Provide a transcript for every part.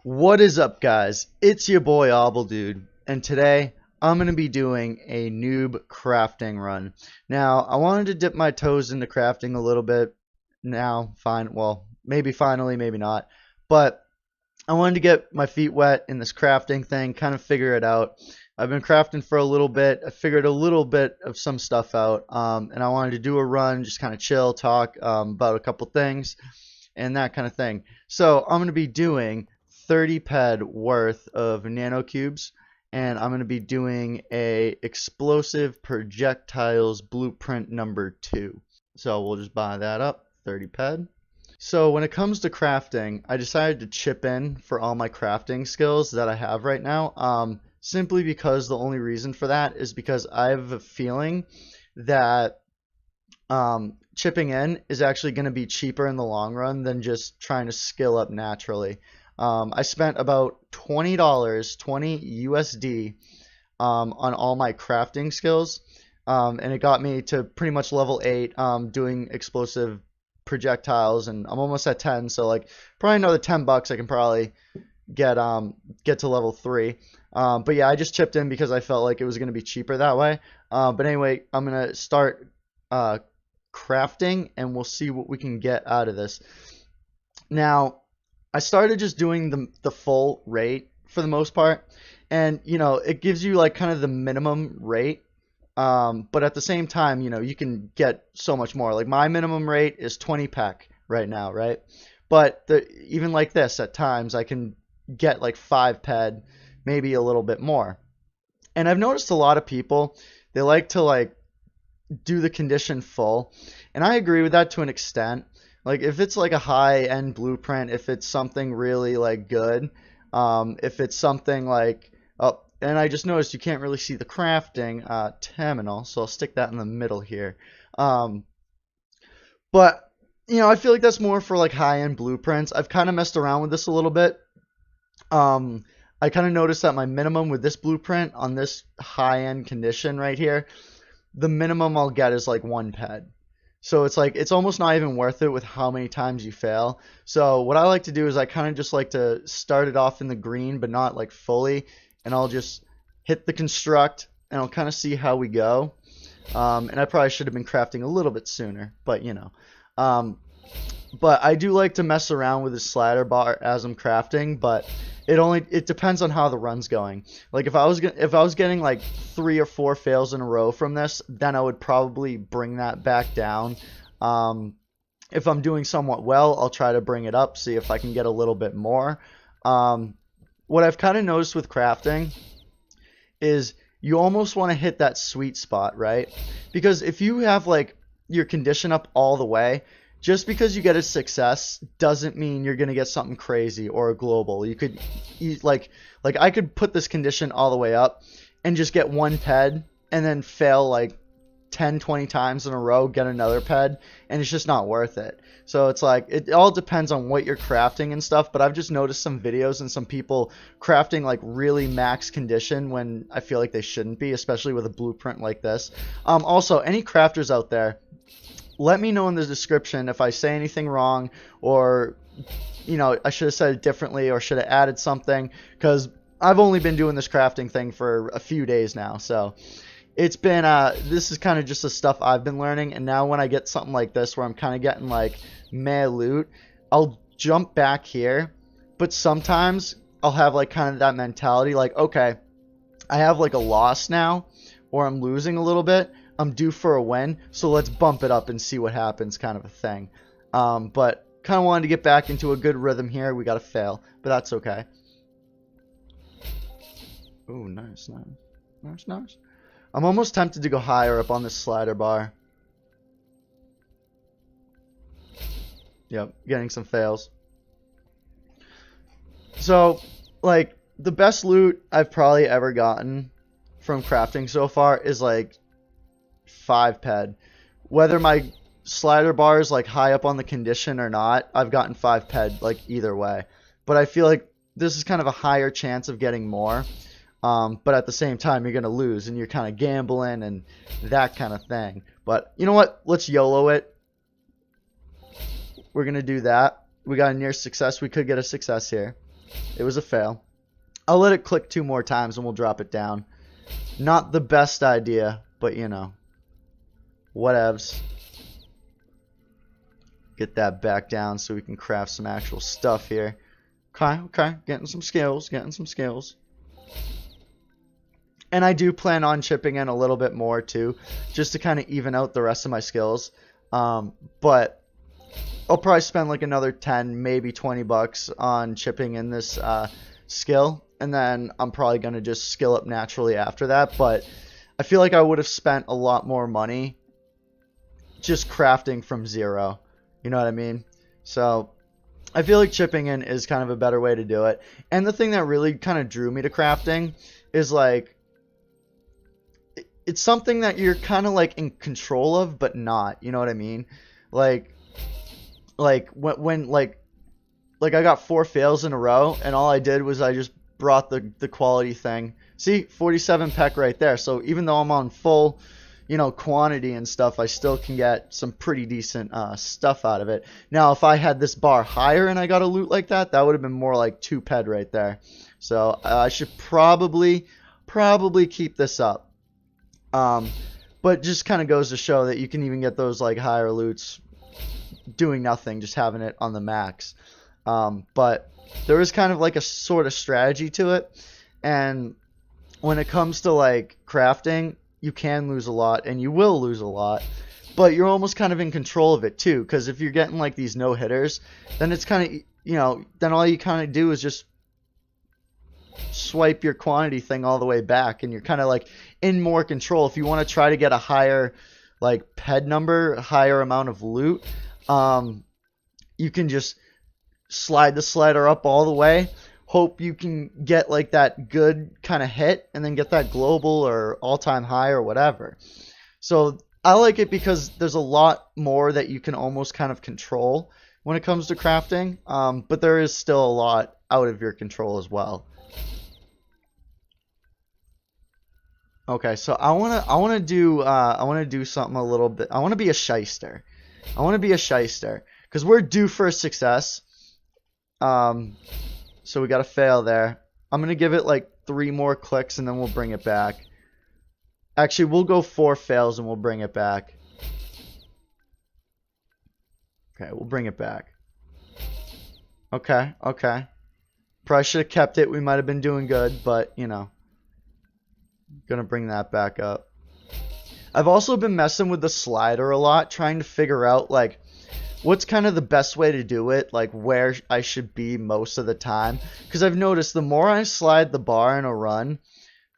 What is up, guys? It's your boy obbldude, and today I'm going to be doing a Newb Crafting Run. Now, I wanted to dip my toes into crafting a little bit now, well, maybe finally, maybe not, but I wanted to get my feet wet in this crafting thing, kind of figure it out. I've been crafting for a little bit. I figured a little bit of some stuff out, and I wanted to do a run, just kind of chill, talk about a couple things, and that kind of thing. So I'm going to be doing 30 ped worth of nanocubes, and I'm going to be doing a explosive projectiles blueprint number 2. So we'll just buy that up, 30 ped. So when it comes to crafting, I decided to chip in for all my crafting skills that I have right now, simply because the only reason for that is because I have a feeling that chipping in is actually going to be cheaper in the long run than just trying to skill up naturally. I spent about $20, 20 USD, on all my crafting skills, and it got me to pretty much level 8, doing explosive projectiles, and I'm almost at 10, so like probably another $10 I can probably get to level 3. But yeah, I just chipped in because I felt like it was going to be cheaper that way. But anyway, I'm going to start crafting, and we'll see what we can get out of this. Now, I started just doing the full rate for the most part, and it gives you like kind of the minimum rate, but at the same time, you can get so much more. Like my minimum rate is 20 pack right now, right? But even like this, at times I can get like 5 ped, maybe a little bit more. And I've noticed a lot of people, they like to like do the condition full, and I agree with that to an extent. Like if it's like a high-end blueprint, if it's something really like good, if it's something like, oh, and I just noticed you can't really see the crafting terminal, so I'll stick that in the middle here. But I feel like that's more for like high-end blueprints. I've kind of messed around with this a little bit. I kind of noticed that my minimum with this blueprint on this high-end condition right here, the minimum I'll get is like 1 ped. So it's like it's almost not even worth it with how many times you fail. So what I like to do is I kind of just like to start it off in the green, but not like fully, and I'll just hit the construct, and I'll kind of see how we go. And I probably should have been crafting a little bit sooner, but but I do like to mess around with the slider bar as I'm crafting, but it depends on how the run's going. Like if I was getting like 3 or 4 fails in a row from this, then I would probably bring that back down. If I'm doing somewhat well, I'll try to bring it up, see if I can get a little bit more. What I've kind of noticed with crafting is you almost want to hit that sweet spot, right? Because if you have like your condition up all the way, just because you get a success doesn't mean you're going to get something crazy or a global. You could like I could put this condition all the way up and just get 1 ped and then fail like 10, 20 times in a row, get another ped, and it's just not worth it. So it's like it all depends on what you're crafting and stuff, but I've just noticed some videos and some people crafting like really max condition when I feel like they shouldn't be, especially with a blueprint like this. Also, any crafters out there, let me know in the description if I say anything wrong, or I should have said it differently or should have added something, because I've only been doing this crafting thing for a few days now, so it's been this is kind of just the stuff I've been learning. And now when I get something like this where I'm kind of getting like meh loot, I'll jump back here, but sometimes I'll have like kind of that mentality like, okay, I have like a loss now, or I'm losing a little bit, I'm due for a win, so let's bump it up and see what happens, kind of a thing. But kind of wanted to get back into a good rhythm here. We got to fail, but that's okay. Ooh, nice. I'm almost tempted to go higher up on this slider bar. Yep, getting some fails. So, like, the best loot I've probably ever gotten from crafting so far is like 5 ped. Whether my slider bar is like high up on the condition or not, I've gotten 5 ped like either way. But I feel like this is kind of a higher chance of getting more. But at the same time, you're going to lose, and you're kind of gambling and that kind of thing. But you know what? Let's YOLO it. We're going to do that. We got a near success. We could get a success here. It was a fail. I'll let it click 2 more times and we'll drop it down. Not the best idea, but you know, whatevs. Get that back down so we can craft some actual stuff here. Okay, getting some skills, And I do plan on chipping in a little bit more too, just to kind of even out the rest of my skills. But I'll probably spend like another 10, maybe 20 bucks on chipping in this skill, and then I'm probably going to just skill up naturally after that. But I feel like I would have spent a lot more money just crafting from zero. You know what I mean? So I feel like chipping in is kind of a better way to do it. And the thing that really kind of drew me to crafting is like, it's something that you're kind of like in control of, but not. You know what I mean? Like when I got 4 fails in a row, and all I did was I just brought the quality thing. See, 47 peck right there. So even though I'm on full, you know, quantity and stuff, I still can get some pretty decent stuff out of it. Now, if I had this bar higher and I got a loot like that, that would have been more like 2 ped right there. So I should probably keep this up. But just kind of goes to show that you can even get those like higher loots doing nothing, just having it on the max. But there is kind of like a sort of strategy to it, and when it comes to like crafting, you can lose a lot and you will lose a lot, but you're almost kind of in control of it too, because if you're getting like these no hitters, then it's kind of, you know, then all you kind of do is just swipe your quantity thing all the way back, and you're kind of like in more control. If you want to try to get a higher like ped number, higher amount of loot, you can just slide the slider up all the way, hope you can get like that good kind of hit, and then get that global or all-time high or whatever. So I like it because there's a lot more that you can almost kind of control when it comes to crafting, but there is still a lot out of your control as well. Okay, so I wanna do something a little bit. I wanna be a shyster. Because we're due for a success. So we got to fail there. I'm gonna give it like 3 more clicks and then we'll bring it back. Actually, we'll go 4 fails and we'll bring it back. Okay, we'll bring it back. Okay. Probably should have kept it. We might have been doing good, but you know. Gonna bring that back up. I've also been messing with the slider a lot, trying to figure out like what's kind of the best way to do it, like where I should be most of the time. Because I've noticed the more I slide the bar in a run,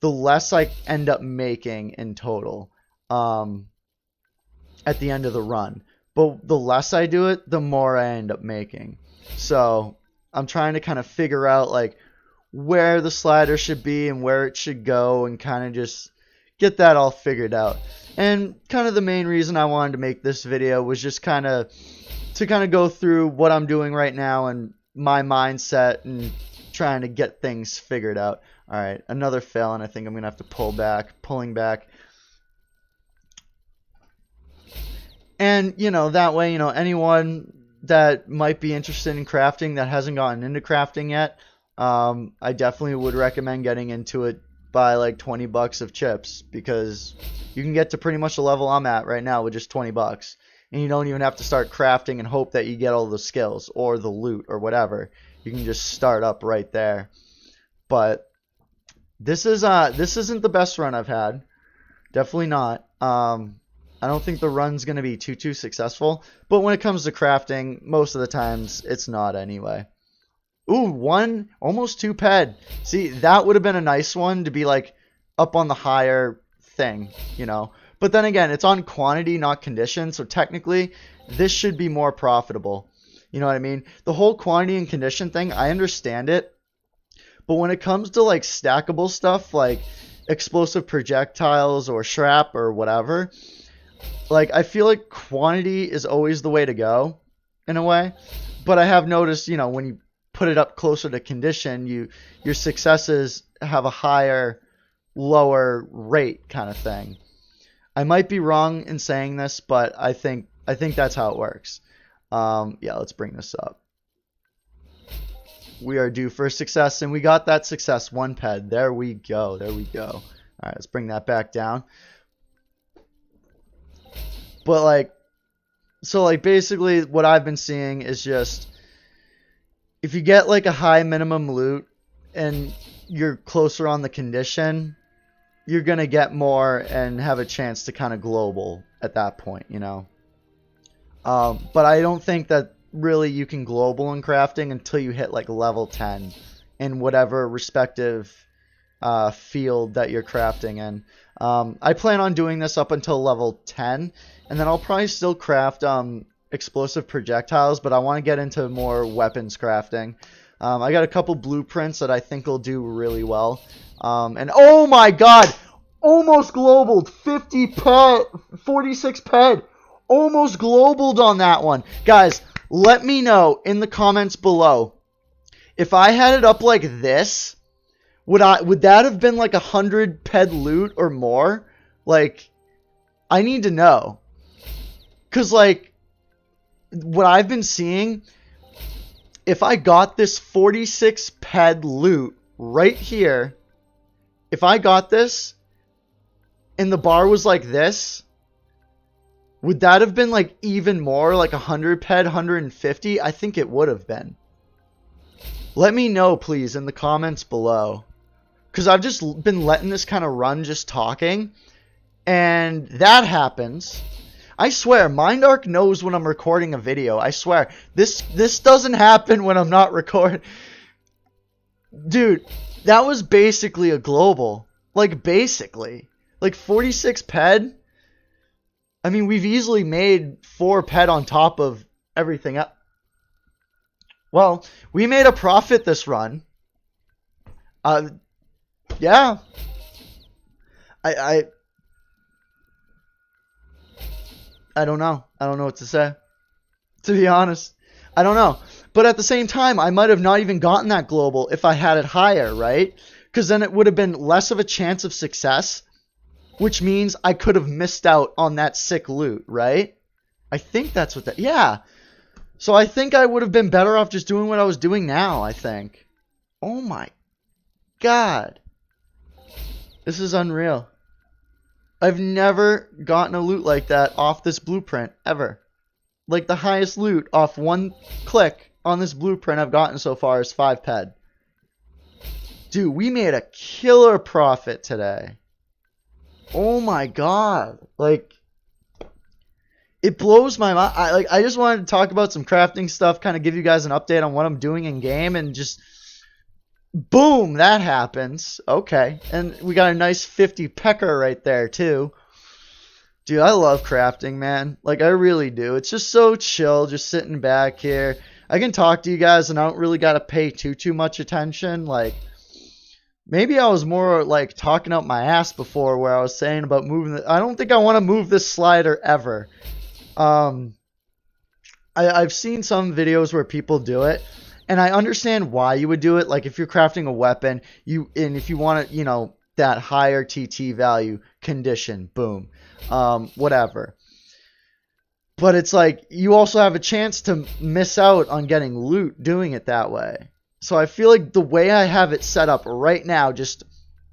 the less I end up making in total at the end of the run. But the less I do it, the more I end up making. So I'm trying to kind of figure out like where the slider should be and where it should go, and kind of just get that all figured out. And kind of the main reason I wanted to make this video was just kind of to go through what I'm doing right now and my mindset and trying to get things figured out. Alright, another fail, and I think I'm going to have to pulling back. And, you know, that way, you know, anyone that might be interested in crafting that hasn't gotten into crafting yet, I definitely would recommend getting into it by like 20 bucks of chips, because you can get to pretty much the level I'm at right now with just 20 bucks. And you don't even have to start crafting and hope that you get all the skills or the loot or whatever. You can just start up right there. But this isn't the best run I've had. Definitely not. I don't think the run's going to be too successful. But when it comes to crafting, most of the times it's not anyway. Ooh, almost 2 ped. See, that would have been a nice one to be like up on the higher thing, you know. But then again, it's on quantity, not condition. So technically, this should be more profitable. You know what I mean? The whole quantity and condition thing, I understand it. But when it comes to like stackable stuff, like explosive projectiles or shrap or whatever, like I feel like quantity is always the way to go in a way. But I have noticed, you know, when you put it up closer to condition, your successes have a higher, lower rate kind of thing. I might be wrong in saying this, but I think that's how it works. Yeah, let's bring this up. we are due for success, and we got that success. 1 ped. There we go. There we go. All right, let's bring that back down. But like, so like basically what I've been seeing is just, if you get like a high minimum loot and you're closer on the condition, you're going to get more and have a chance to kind of global at that point, you know. But I don't think that really you can global in crafting until you hit like level 10 in whatever respective field that you're crafting in. I plan on doing this up until level 10, and then I'll probably still craft explosive projectiles, but I want to get into more weapons crafting. I got a couple blueprints that I think will do really well. And oh my god! Almost globaled! 50 ped! 46 ped! Almost globaled on that one. Guys, let me know in the comments below. If I had it up like this, would that have been like 100 ped loot or more? Like, I need to know. Cause like, what I've been seeing, if I got this 46 ped loot right here, if I got this and the bar was like this, would that have been like even more, like 100 ped, 150? I think it would have been. Let me know, please, in the comments below. Because I've just been letting this kind of run, just talking. And that happens. I swear, MindArc knows when I'm recording a video. I swear. This doesn't happen when I'm not recording. Dude, that was basically a global. Like, basically. Like, 46 ped. I mean, we've easily made 4 ped on top of everything else. Well, we made a profit this run. Yeah. I don't know. I don't know what to say. To be honest. I don't know. But at the same time, I might have not even gotten that global if I had it higher, right? Because then it would have been less of a chance of success, which means I could have missed out on that sick loot, right? I think that's what that... Yeah. So I think I would have been better off just doing what I was doing now, I think. Oh my god. This is unreal. I've never gotten a loot like that off this blueprint, ever. Like, the highest loot off one click on this blueprint I've gotten so far is 5 ped. Dude, we made a killer profit today. Oh my god. Like, it blows my mind. I just wanted to talk about some crafting stuff, kind of give you guys an update on what I'm doing in game, and just... Boom, that happens. Okay. And we got a nice 50 pecker right there, too. Dude, I love crafting, man. Like, I really do. It's just so chill, just sitting back here. I can talk to you guys, and I don't really got to pay too much attention. Like, maybe I was more, like, talking out my ass before where I was saying about moving. I don't think I want to move this slider ever. I've seen some videos where people do it. And I understand why you would do it. Like, if you're crafting a weapon, and if you want it, you know, that higher TT value condition, boom, whatever. But it's like, you also have a chance to miss out on getting loot doing it that way. So I feel like the way I have it set up right now, just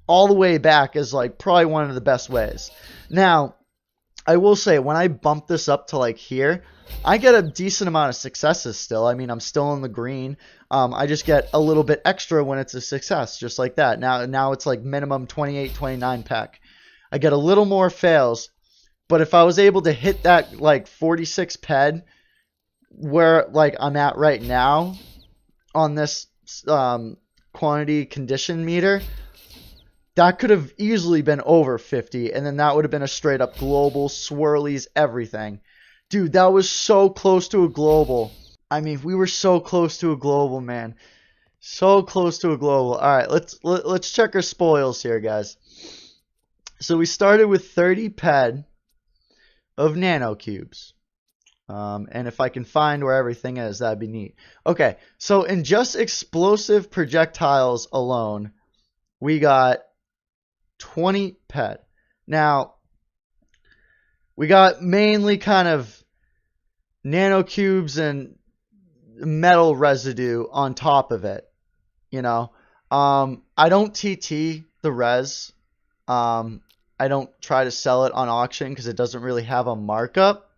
all the way back, is like probably one of the best ways. Now, I will say, when I bump this up to like here, I get a decent amount of successes still. I mean, I'm still in the green. I just get a little bit extra when it's a success, just like that. Now it's like minimum 28, 29 pack. I get a little more fails. But if I was able to hit that like 46 ped, where like I'm at right now on this quantity condition meter, that could have easily been over 50. And then that would have been a straight up global, swirlies, everything. Dude, that was so close to a global. I mean, we were so close to a global, man. So close to a global. All right, let's check our spoils here, guys. So we started with 30 ped of nano cubes. And if I can find where everything is, that'd be neat. Okay, so in just explosive projectiles alone, we got 20 ped. Now, we got mainly kind of nanocubes and metal residue on top of it. you know. I don't TT the res. Um, I don't try to sell it on auction because it doesn't really have a markup.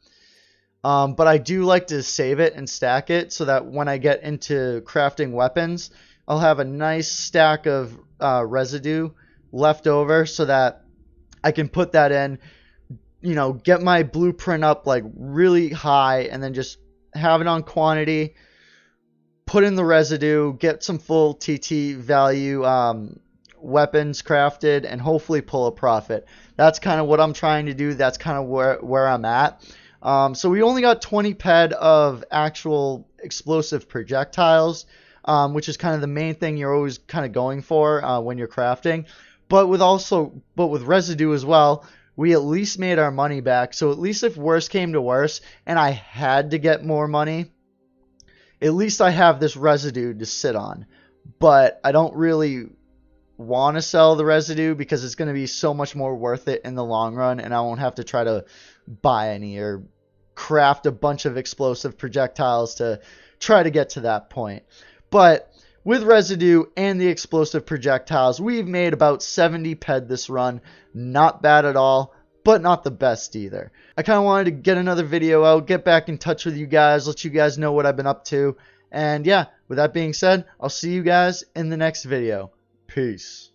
But I do like to save it and stack it so that when I get into crafting weapons, I'll have a nice stack of residue left over so that I can put that in, get my blueprint up like really high and then just have it on quantity, put in the residue, get some full TT value weapons crafted, and hopefully pull a profit. That's kind of what I'm trying to do. That's kind of where I'm at. So we only got 20 ped of actual explosive projectiles, which is kind of the main thing you're always kind of going for when you're crafting. But with residue as well, we at least made our money back. So at least if worse came to worse and I had to get more money, at least I have this residue to sit on. But I don't really want to sell the residue because it's going to be so much more worth it in the long run, and I won't have to try to buy any or craft a bunch of explosive projectiles to try to get to that point. But with residue and the explosive projectiles, we've made about 70 ped this run. Not bad at all, but not the best either. I kind of wanted to get another video out, get back in touch with you guys, let you guys know what I've been up to. And yeah, with that being said, I'll see you guys in the next video. Peace.